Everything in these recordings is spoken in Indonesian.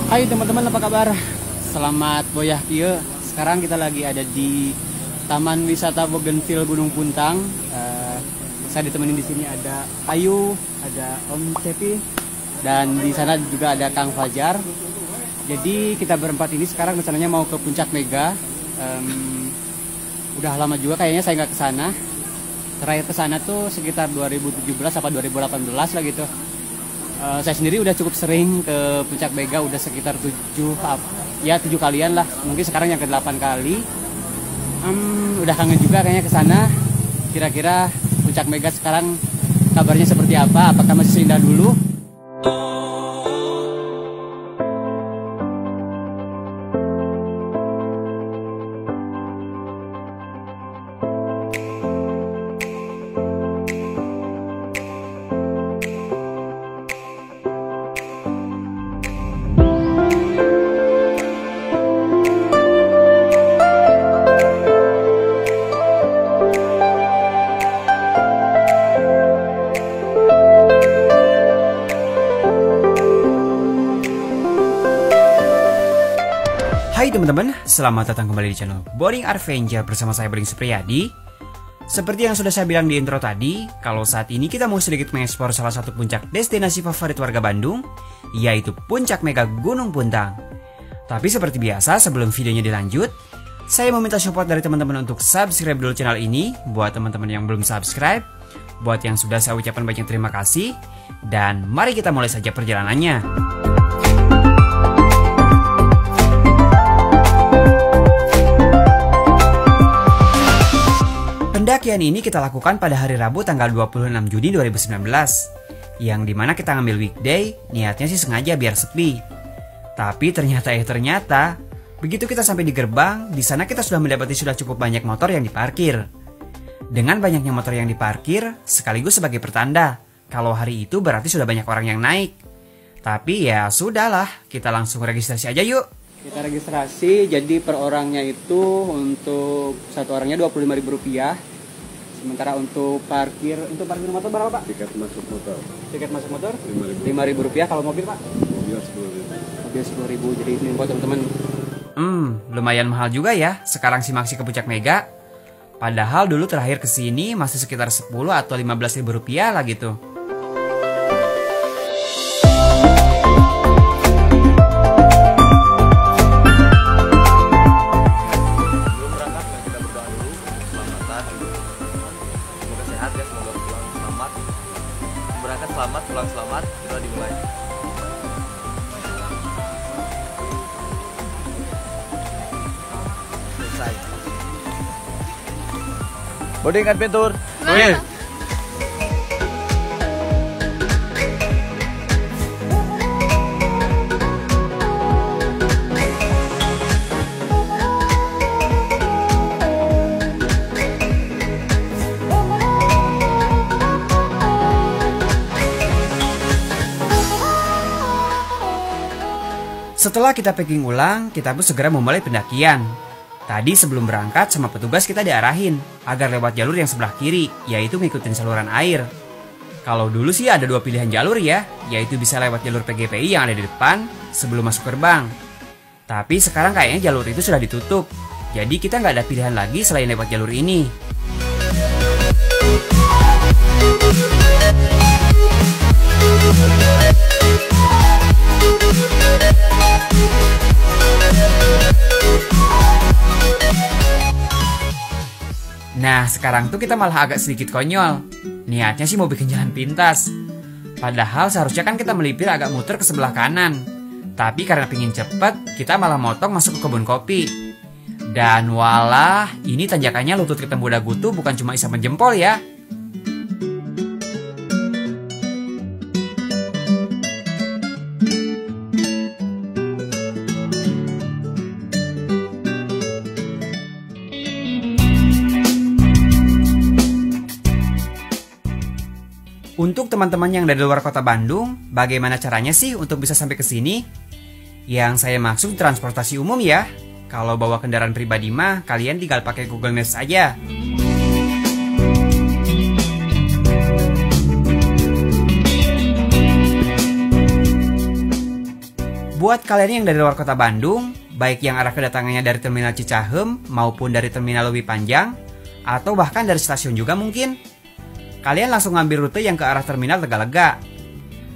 Hai teman-teman, apa kabar? Selamat boyah kieu. Sekarang kita lagi ada di Taman Wisata Bougainville Gunung Puntang. Saya ditemenin di sini ada Ayu, ada Om Cepi, dan di sana juga ada Kang Fajar. Jadi kita berempat ini sekarang rencananya mau ke Puncak Mega. Udah lama juga kayaknya saya nggak ke sana. Terakhir ke sana tuh sekitar 2017 atau 2018 lah gitu. Saya sendiri udah cukup sering ke Puncak Mega, udah sekitar 7 kalian lah. Mungkin sekarang yang ke-8 kali. Udah kangen juga kayaknya ke sana. Kira-kira Puncak Mega sekarang kabarnya seperti apa? Apakah masih seindah dulu? Hai teman-teman, selamat datang kembali di channel Boring Adventure bersama saya Boring Supriyadi. Seperti yang sudah saya bilang di intro tadi, kalau saat ini kita mau sedikit mengeksplor salah satu puncak destinasi favorit warga Bandung, yaitu Puncak Mega Gunung Puntang. Tapi seperti biasa, sebelum videonya dilanjut, saya meminta support dari teman-teman untuk subscribe dulu channel ini. Buat teman-teman yang belum subscribe, buat yang sudah saya ucapkan banyak terima kasih. Dan mari kita mulai saja perjalanannya. Pendakian ini kita lakukan pada hari Rabu tanggal 26 Juni 2019, yang dimana kita ngambil weekday, niatnya sih sengaja biar sepi. Tapi ternyata, begitu kita sampai di gerbang, di sana kita sudah mendapati sudah cukup banyak motor yang diparkir. Dengan banyaknya motor yang diparkir, sekaligus sebagai pertanda, kalau hari itu berarti sudah banyak orang yang naik. Tapi ya sudahlah, kita langsung registrasi aja yuk. Kita registrasi, jadi per orangnya itu untuk satu orangnya Rp25.000. Sementara untuk parkir motor berapa Pak? Tiket masuk motor Rp5.000. Kalau mobil Pak? mobil 10.000. Mobil 10.000, jadi ini buat teman-teman. Lumayan mahal juga ya sekarang simak ke Puncak Mega. Padahal dulu terakhir kesini masih sekitar 10 atau 15.000 rupiah lah gitu. Selamat, pulang selamat, kita dimulai. Selesai. Boarding adventure. Oke. Setelah kita packing ulang, kita pun segera memulai pendakian. Tadi sebelum berangkat sama petugas kita diarahin agar lewat jalur yang sebelah kiri, yaitu ngikutin saluran air. Kalau dulu sih ada 2 pilihan jalur ya, yaitu bisa lewat jalur PGPI yang ada di depan sebelum masuk gerbang. Tapi sekarang kayaknya jalur itu sudah ditutup, jadi kita nggak ada pilihan lagi selain lewat jalur ini. Nah, sekarang tuh kita malah agak sedikit konyol. Niatnya sih mau bikin jalan pintas. Padahal seharusnya kan kita melipir agak muter ke sebelah kanan. Tapi karena pingin cepet, kita malah motong masuk ke kebun kopi. Dan walah, ini tanjakannya lutut ketemu dagu tuh bukan cuma isapan jempol ya. Untuk teman-teman yang dari luar kota Bandung, bagaimana caranya sih untuk bisa sampai ke sini? Yang saya maksud transportasi umum ya. Kalau bawa kendaraan pribadi mah, kalian tinggal pakai Google Maps aja. Buat kalian yang dari luar kota Bandung, baik yang arah kedatangannya dari Terminal Cicahem maupun dari Terminal Leuwi Panjang, atau bahkan dari stasiun juga mungkin, kalian langsung ngambil rute yang ke arah Terminal Tegalega.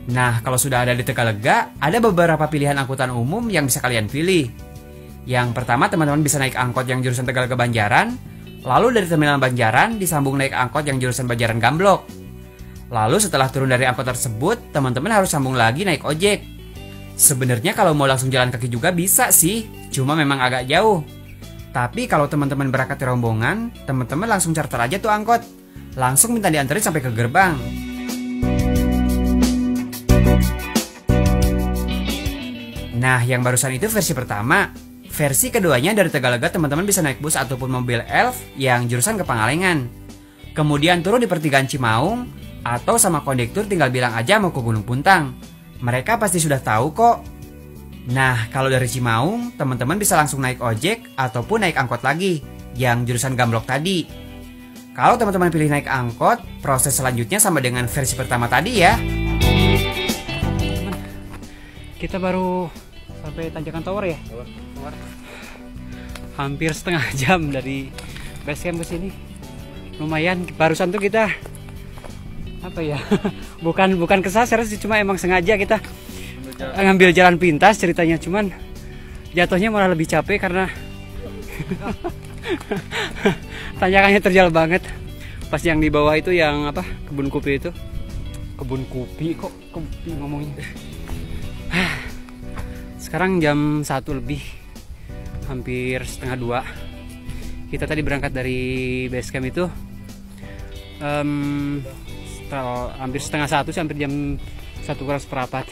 Nah, kalau sudah ada di Tegalega, ada beberapa pilihan angkutan umum yang bisa kalian pilih. Yang pertama, teman-teman bisa naik angkot yang jurusan Tegalega Banjaran, lalu dari Terminal Banjaran disambung naik angkot yang jurusan Banjaran Gamblok. Lalu setelah turun dari angkot tersebut, teman-teman harus sambung lagi naik ojek. Sebenarnya kalau mau langsung jalan kaki juga bisa sih, cuma memang agak jauh. Tapi kalau teman-teman berangkat di rombongan, teman-teman langsung charter aja tuh angkot. Langsung minta dianterin sampai ke gerbang. Nah, yang barusan itu versi pertama. Versi keduanya dari Tegalega teman-teman bisa naik bus ataupun mobil Elf yang jurusan ke Pangalengan. Kemudian turun di pertigaan Cimaung, atau sama kondektur tinggal bilang aja mau ke Gunung Puntang. Mereka pasti sudah tahu kok. Nah, kalau dari Cimaung, teman-teman bisa langsung naik ojek ataupun naik angkot lagi, yang jurusan Gamblok tadi. Kalau teman-teman pilih naik angkot, proses selanjutnya sama dengan versi pertama tadi ya. Kita baru sampai Tanjakan Tower ya? Hampir setengah jam dari base camp ke sini. Lumayan, barusan tuh kita apa ya? bukan kesasar sih, cuma emang sengaja kita ngambil jalan pintas ceritanya, cuman jatuhnya malah lebih capek karena tanjakannya terjal banget. Pas yang di bawah itu yang apa? Kebun kopi itu. Kebun kopi kok kopi ngomongnya. Sekarang jam 1 lebih, hampir setengah 2. Kita tadi berangkat dari base camp itu hampir setengah 1 sampai jam 1 kurang seperempat.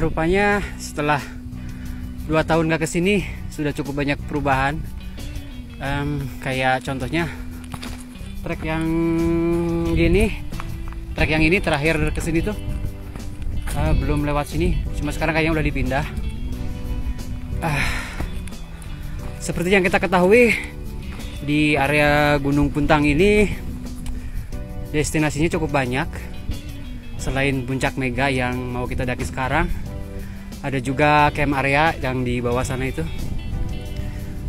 Rupanya setelah 2 tahun gak kesini sudah cukup banyak perubahan. Kayak contohnya trek yang ini terakhir kesini tuh belum lewat sini, cuma sekarang kayaknya udah dipindah. Seperti yang kita ketahui, di area Gunung Puntang ini destinasinya cukup banyak. Selain puncak Mega yang mau kita daki sekarang, ada juga camp area yang di bawah sana itu.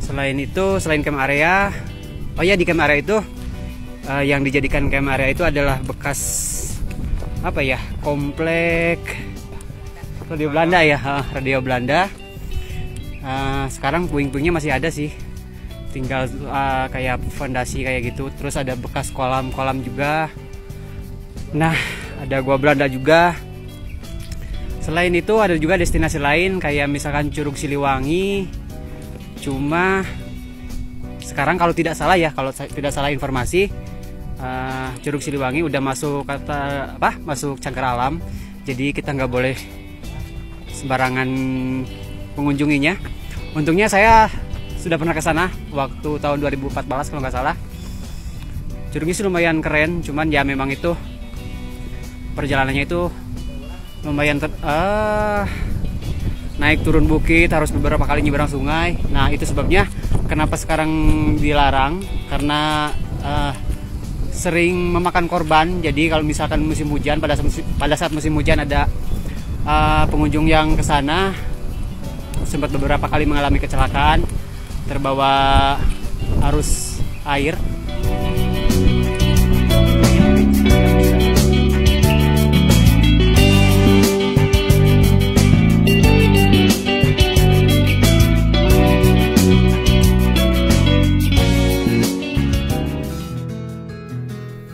Selain camp area, di camp area itu yang dijadikan camp area itu adalah bekas komplek radio Belanda ya, radio Belanda. Sekarang puing-puingnya masih ada sih, tinggal kayak fondasi kayak gitu. Terus ada bekas kolam-kolam juga. Nah, ada gua Belanda juga. Selain itu ada juga destinasi lain kayak misalkan Curug Siliwangi. Cuma sekarang kalau tidak salah informasi, Curug Siliwangi udah masuk masuk cagar alam. Jadi kita nggak boleh sembarangan mengunjunginya. Untungnya saya sudah pernah ke sana waktu tahun 2014 kalau nggak salah. Curugnya sih lumayan keren, cuman ya memang itu perjalanannya itu lumayan naik turun bukit, harus beberapa kali nyeberang sungai. Nah, itu sebabnya kenapa sekarang dilarang, karena sering memakan korban. Jadi kalau misalkan musim hujan, pada saat musim hujan ada pengunjung yang ke sana sempat beberapa kali mengalami kecelakaan terbawa arus air.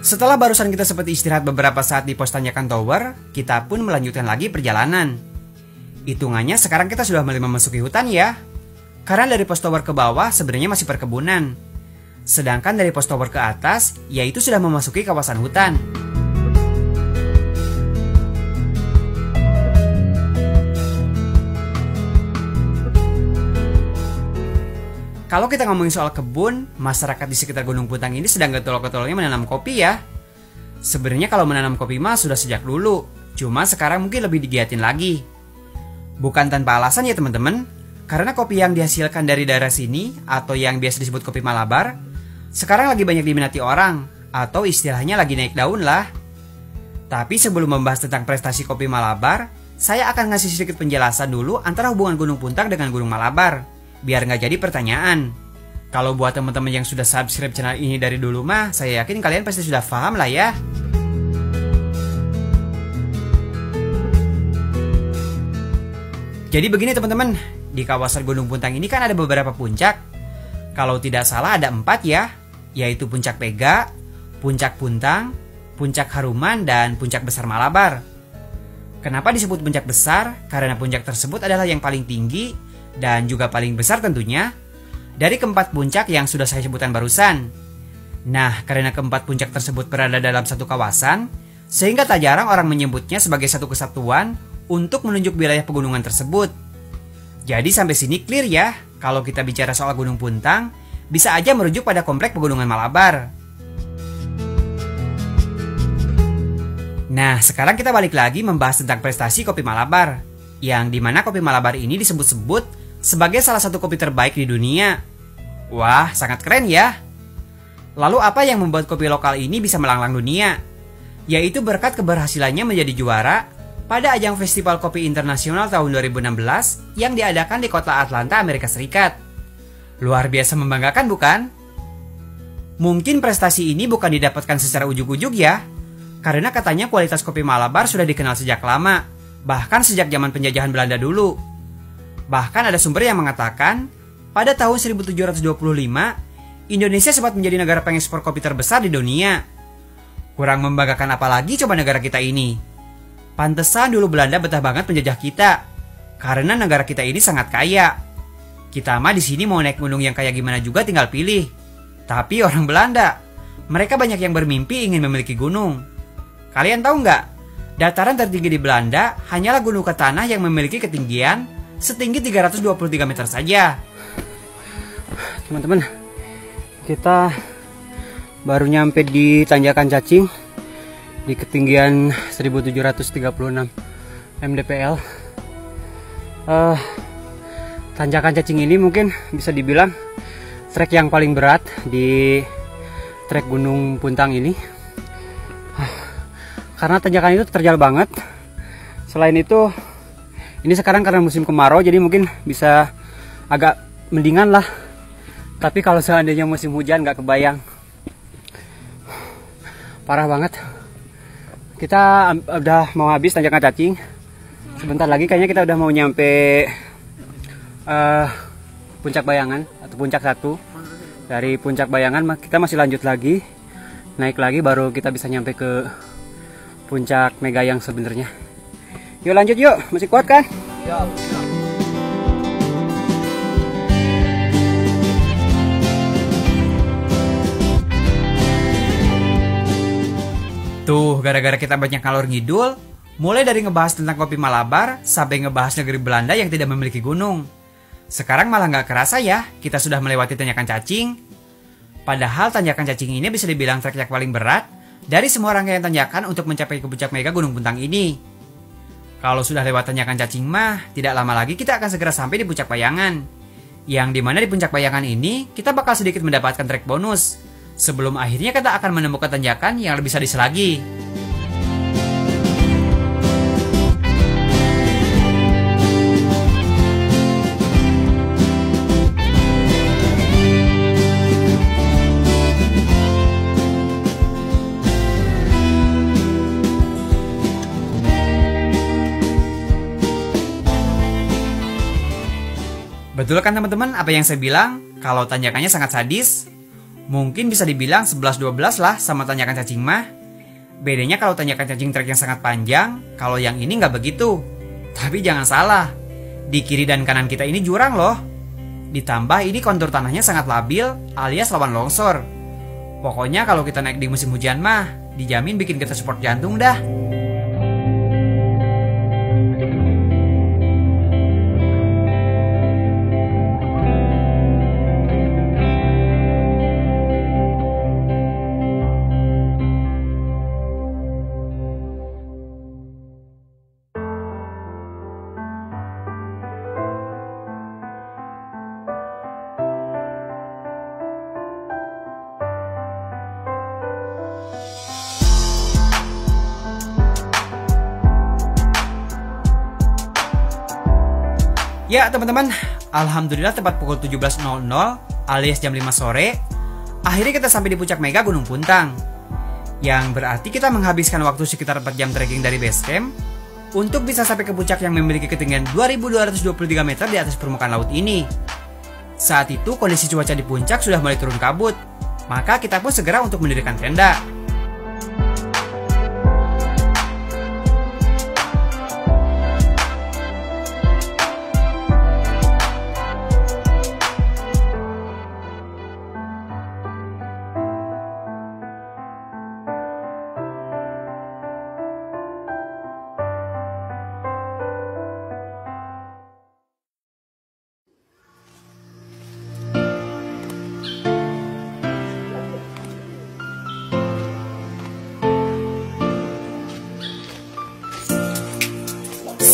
Setelah barusan kita sempat istirahat beberapa saat di pos Tanjakan Tower, kita pun melanjutkan lagi perjalanan. Hitungannya sekarang kita sudah mulai memasuki hutan ya. Karena dari pos tower ke bawah sebenarnya masih perkebunan. Sedangkan dari pos tower ke atas, yaitu sudah memasuki kawasan hutan. Kalau kita ngomongin soal kebun, masyarakat di sekitar Gunung Puntang ini sedang getol-getolnya menanam kopi ya. Sebenarnya kalau menanam kopi mah sudah sejak dulu, cuma sekarang mungkin lebih digiatin lagi. Bukan tanpa alasan ya teman-teman, karena kopi yang dihasilkan dari daerah sini atau yang biasa disebut kopi Malabar, sekarang lagi banyak diminati orang, atau istilahnya lagi naik daun lah. Tapi sebelum membahas tentang prestasi kopi Malabar, saya akan ngasih sedikit penjelasan dulu antara hubungan Gunung Puntang dengan Gunung Malabar, biar nggak jadi pertanyaan. Kalau buat teman-teman yang sudah subscribe channel ini dari dulu mah, saya yakin kalian pasti sudah paham lah ya. Jadi begini teman-teman, di kawasan Gunung Puntang ini kan ada beberapa puncak. Kalau tidak salah ada 4 ya, yaitu Puncak Pega, Puncak Puntang, Puncak Haruman, dan Puncak Besar Malabar. Kenapa disebut puncak besar? Karena puncak tersebut adalah yang paling tinggi dan juga paling besar tentunya dari keempat puncak yang sudah saya sebutkan barusan. Nah, karena keempat puncak tersebut berada dalam satu kawasan, sehingga tak jarang orang menyebutnya sebagai satu kesatuan untuk menunjuk wilayah pegunungan tersebut. Jadi sampai sini clear ya, kalau kita bicara soal Gunung Puntang, bisa aja merujuk pada komplek pegunungan Malabar. Nah, sekarang kita balik lagi membahas tentang prestasi kopi Malabar, yang dimana kopi Malabar ini disebut-sebut sebagai salah satu kopi terbaik di dunia. Wah, sangat keren ya. Lalu apa yang membuat kopi lokal ini bisa melanglang dunia? Yaitu berkat keberhasilannya menjadi juara pada ajang Festival Kopi Internasional tahun 2016 yang diadakan di kota Atlanta, Amerika Serikat. Luar biasa membanggakan bukan? Mungkin prestasi ini bukan didapatkan secara ujuk-ujuk ya, karena katanya kualitas kopi Malabar sudah dikenal sejak lama, bahkan sejak zaman penjajahan Belanda dulu. Bahkan ada sumber yang mengatakan, pada tahun 1725, Indonesia sempat menjadi negara pengekspor kopi terbesar di dunia. Kurang membanggakan apalagi coba negara kita ini. Pantesan dulu Belanda betah banget menjajah kita, karena negara kita ini sangat kaya. Kita mah di sini mau naik gunung yang kayak gimana juga tinggal pilih. Tapi orang Belanda, mereka banyak yang bermimpi ingin memiliki gunung. Kalian tahu nggak? Dataran tertinggi di Belanda hanyalah Gunung Ketanah yang memiliki ketinggian setinggi 323 meter saja. Teman-teman, kita baru nyampe di Tanjakan Cacing di ketinggian 1736 mdpl. Tanjakan Cacing ini mungkin bisa dibilang trek yang paling berat di trek Gunung Puntang ini, karena tanjakan itu terjal banget. Selain itu, ini sekarang karena musim kemarau jadi mungkin bisa agak mendingan lah. Tapi kalau seandainya musim hujan nggak kebayang, parah banget. Kita udah mau habis Tanjakan Cacing. Sebentar lagi kayaknya kita udah mau nyampe Puncak Bayangan atau Puncak 1. Dari Puncak Bayangan kita masih lanjut lagi, naik lagi baru kita bisa nyampe ke Puncak Mega yang sebenarnya. Yuk lanjut yuk, masih kuat kan? Siap. Tuh, gara-gara kita banyak ngalor ngidul, mulai dari ngebahas tentang kopi Malabar sampai ngebahas negeri Belanda yang tidak memiliki gunung. Sekarang malah nggak kerasa ya, kita sudah melewati Tanjakan Cacing. Padahal Tanjakan Cacing ini bisa dibilang trek yang paling berat dari semua rangkaian tanjakan untuk mencapai ke puncak Mega Gunung Puntang ini. Kalau sudah lewat Tanjakan Cacing mah, tidak lama lagi kita akan segera sampai di Puncak Bayangan. Yang dimana di Puncak Bayangan ini, kita bakal sedikit mendapatkan trek bonus sebelum akhirnya kita akan menemukan tanjakan yang lebih sadis lagi. Betul kan teman-teman apa yang saya bilang? Kalau tanjakannya sangat sadis, mungkin bisa dibilang 11-12 lah sama Tanjakan Cacing mah. Bedanya kalau Tanjakan Cacing trek yang sangat panjang, kalau yang ini nggak begitu. Tapi jangan salah, di kiri dan kanan kita ini jurang loh. Ditambah ini kontur tanahnya sangat labil alias rawan longsor. Pokoknya kalau kita naik di musim hujan mah, dijamin bikin kita support jantung dah. Ya teman-teman, alhamdulillah tepat pukul 17.00 alias jam 5 sore, akhirnya kita sampai di puncak Mega Gunung Puntang. Yang berarti kita menghabiskan waktu sekitar 4 jam trekking dari base camp untuk bisa sampai ke puncak yang memiliki ketinggian 2223 meter di atas permukaan laut ini. Saat itu kondisi cuaca di puncak sudah mulai turun kabut, maka kita pun segera untuk mendirikan tenda.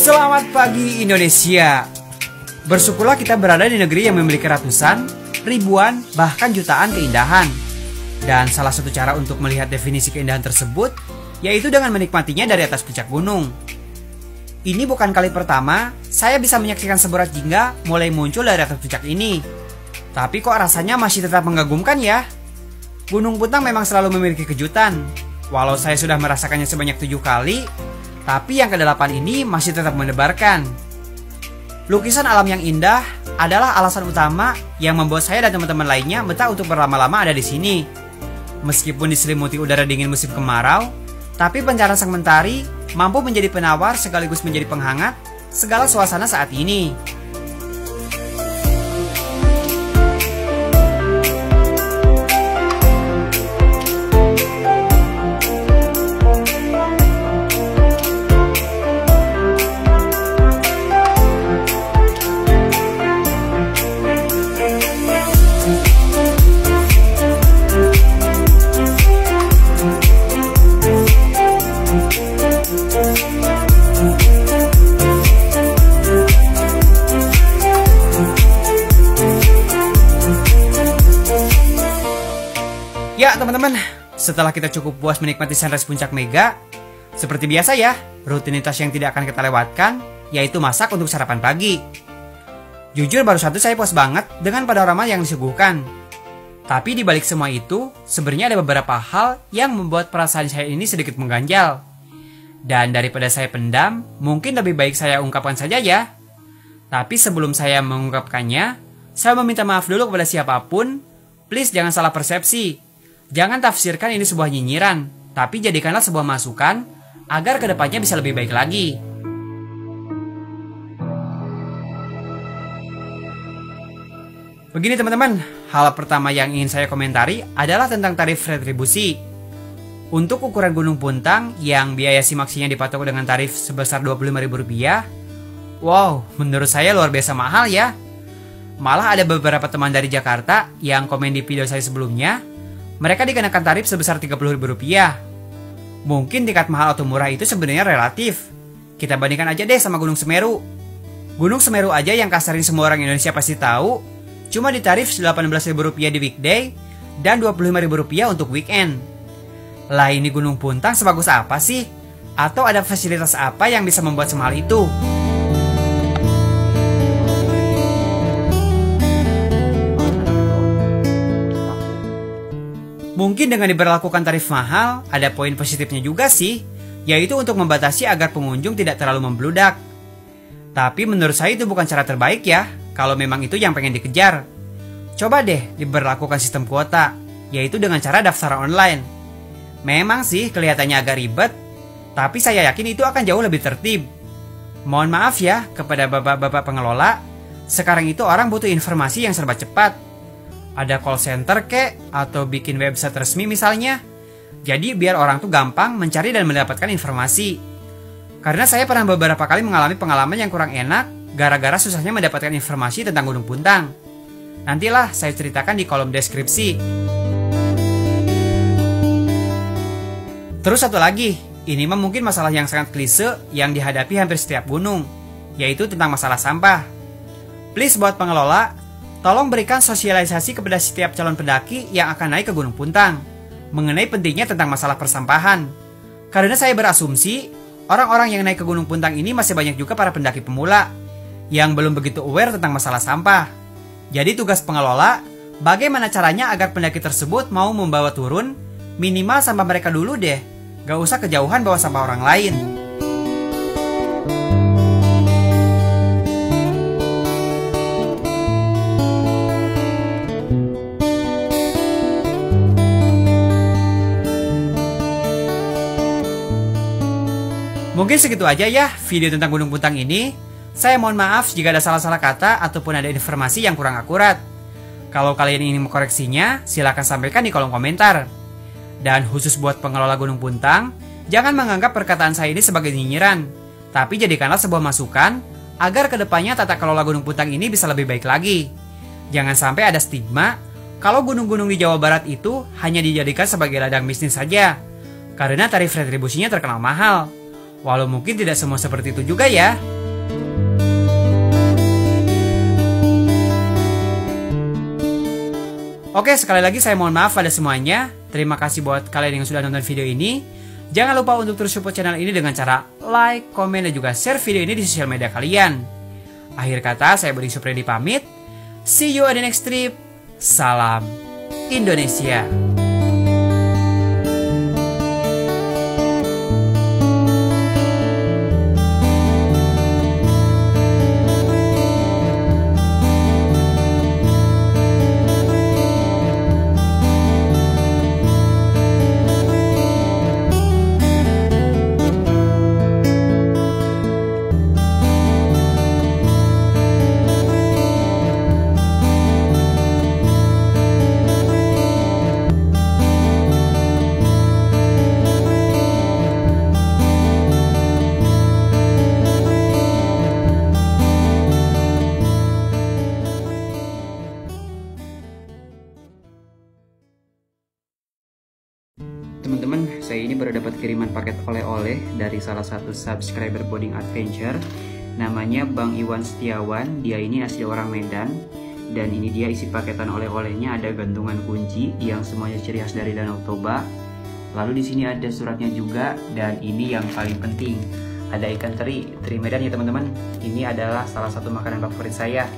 Selamat pagi Indonesia. Bersyukurlah kita berada di negeri yang memiliki ratusan, ribuan, bahkan jutaan keindahan. Dan salah satu cara untuk melihat definisi keindahan tersebut yaitu dengan menikmatinya dari atas puncak gunung. Ini bukan kali pertama saya bisa menyaksikan sebuah jingga mulai muncul dari atas puncak ini. Tapi kok rasanya masih tetap mengagumkan ya? Gunung Puntang memang selalu memiliki kejutan. Walau saya sudah merasakannya sebanyak 7 kali, tapi yang ke-8 ini masih tetap mendebarkan. Lukisan alam yang indah adalah alasan utama yang membuat saya dan teman-teman lainnya betah untuk berlama-lama ada di sini. Meskipun diselimuti udara dingin musim kemarau, tapi pancaran sang mentari mampu menjadi penawar sekaligus menjadi penghangat segala suasana saat ini. Ya teman-teman, setelah kita cukup puas menikmati sunrise puncak Mega, seperti biasa ya, rutinitas yang tidak akan kita lewatkan, yaitu masak untuk sarapan pagi. Jujur baru satu saya puas banget dengan panorama yang disuguhkan. Tapi di balik semua itu, sebenarnya ada beberapa hal yang membuat perasaan saya ini sedikit mengganjal. Dan daripada saya pendam, mungkin lebih baik saya ungkapkan saja ya. Tapi sebelum saya mengungkapkannya, saya meminta maaf dulu kepada siapapun. Please jangan salah persepsi. Jangan tafsirkan ini sebuah nyinyiran, tapi jadikanlah sebuah masukan agar kedepannya bisa lebih baik lagi. Begini teman-teman, hal pertama yang ingin saya komentari adalah tentang tarif retribusi. Untuk ukuran Gunung Puntang yang biaya simaksinya dipatok dengan tarif sebesar Rp25.000, wow, menurut saya luar biasa mahal ya. Malah ada beberapa teman dari Jakarta yang komen di video saya sebelumnya, mereka dikenakan tarif sebesar Rp30.000. Mungkin tingkat mahal atau murah itu sebenarnya relatif. Kita bandingkan aja deh sama Gunung Semeru. Gunung Semeru aja yang kasarin semua orang Indonesia pasti tahu, cuma ditarif Rp18.000 di weekday dan Rp25.000 untuk weekend. Lah ini Gunung Puntang sebagus apa sih? Atau ada fasilitas apa yang bisa membuat semahal itu? Mungkin dengan diberlakukan tarif mahal, ada poin positifnya juga sih, yaitu untuk membatasi agar pengunjung tidak terlalu membludak. Tapi menurut saya itu bukan cara terbaik ya, kalau memang itu yang pengen dikejar. Coba deh diberlakukan sistem kuota, yaitu dengan cara daftar online. Memang sih kelihatannya agak ribet, tapi saya yakin itu akan jauh lebih tertib. Mohon maaf ya kepada bapak-bapak pengelola, sekarang itu orang butuh informasi yang serba cepat. Ada call center kek, atau bikin website resmi misalnya. Jadi biar orang tuh gampang mencari dan mendapatkan informasi. Karena saya pernah beberapa kali mengalami pengalaman yang kurang enak gara-gara susahnya mendapatkan informasi tentang Gunung Puntang. Nantilah saya ceritakan di kolom deskripsi. Terus satu lagi, ini mah mungkin masalah yang sangat klise yang dihadapi hampir setiap gunung, yaitu tentang masalah sampah. Please buat pengelola, tolong berikan sosialisasi kepada setiap calon pendaki yang akan naik ke Gunung Puntang mengenai pentingnya tentang masalah persampahan. Karena saya berasumsi orang-orang yang naik ke Gunung Puntang ini masih banyak juga para pendaki pemula yang belum begitu aware tentang masalah sampah. Jadi tugas pengelola, bagaimana caranya agar pendaki tersebut mau membawa turun, minimal sampah mereka dulu deh. Gak usah kejauhan bawa sampah orang lain. Mungkin segitu aja ya video tentang Gunung Puntang ini. Saya mohon maaf jika ada salah-salah kata ataupun ada informasi yang kurang akurat. Kalau kalian ingin mengkoreksinya, silakan sampaikan di kolom komentar. Dan khusus buat pengelola Gunung Puntang, jangan menganggap perkataan saya ini sebagai nyinyiran, tapi jadikanlah sebuah masukan agar kedepannya tata kelola Gunung Puntang ini bisa lebih baik lagi. Jangan sampai ada stigma kalau gunung-gunung di Jawa Barat itu hanya dijadikan sebagai ladang bisnis saja, karena tarif retribusinya terkenal mahal. Walau mungkin tidak semua seperti itu juga ya. Oke, sekali lagi saya mohon maaf pada semuanya. Terima kasih buat kalian yang sudah nonton video ini. Jangan lupa untuk terus support channel ini dengan cara like, komen, dan juga share video ini di sosial media kalian. Akhir kata, saya Budi Supriyadi pamit. See you on the next trip. Salam Indonesia. Teman-teman, saya ini baru dapat kiriman paket oleh-oleh dari salah satu subscriber Boding Adventure. Namanya Bang Iwan Setiawan, dia ini asli orang Medan. Dan ini dia isi paketan oleh-olehnya, ada gantungan kunci yang semuanya ciri khas dari Danau Toba. Lalu di sini ada suratnya juga, dan ini yang paling penting, ada ikan teri Medan ya teman-teman. Ini adalah salah satu makanan favorit saya.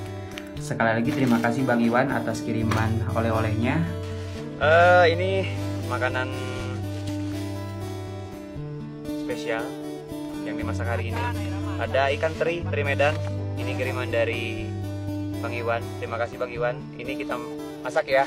Sekali lagi terima kasih Bang Iwan atas kiriman oleh-olehnya. Ini makanan spesial yang dimasak hari ini. Ada ikan teri Medan. Ini kiriman dari Bang Iwan. Terima kasih Bang Iwan. Ini kita masak ya.